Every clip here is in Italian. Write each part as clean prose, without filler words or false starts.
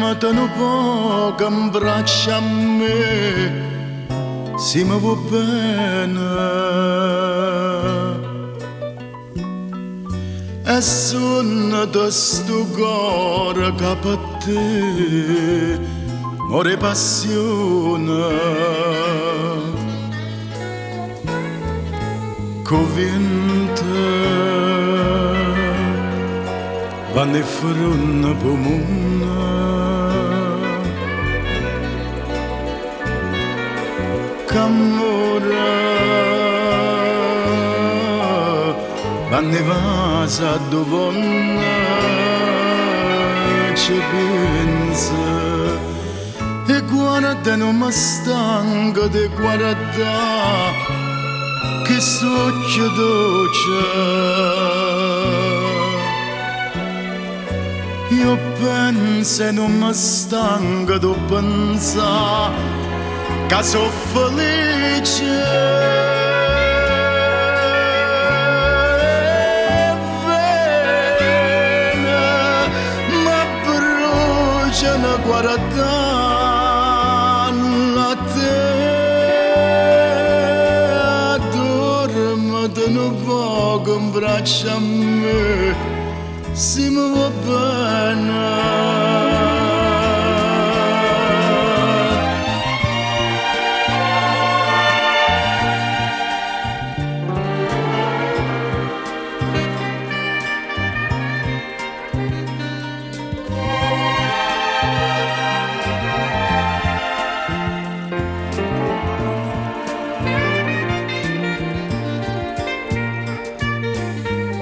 Dormitono poco in braccia a me, si mi va bene. E sono da sto cuore che per te muore passione. Covinte vanno e frunne pomone, c'amore vanno e vasa dov'onna ci pensa. E guarda non mi stanco di guardare che socchio dolce. Io penso e non mi stanco di pensare che sono felice. Vena mi bruciano guardando a te. Dormitono poco in braccia a me, si mi va bene.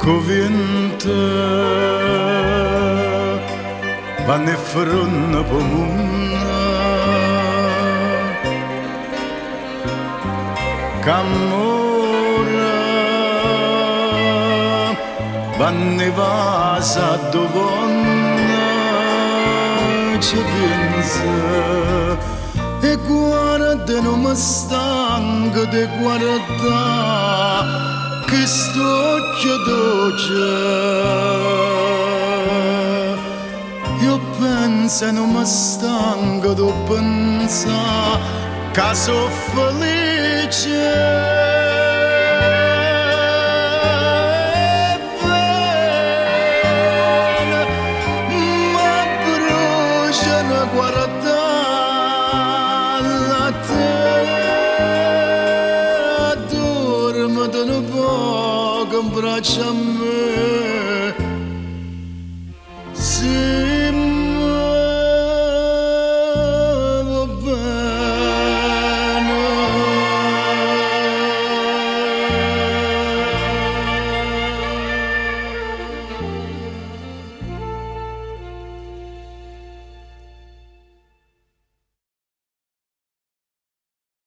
Covinte vanno e frunne pomone, c'amore vanno e vasa dov'onna ci pensa. E guarda non mi stanco di guardare che st'occhio dolce. Io penso e non mi stanco di pensare che sono felice. Vena mi bruciano guardando a te. Dormitono poco in braccia a me, si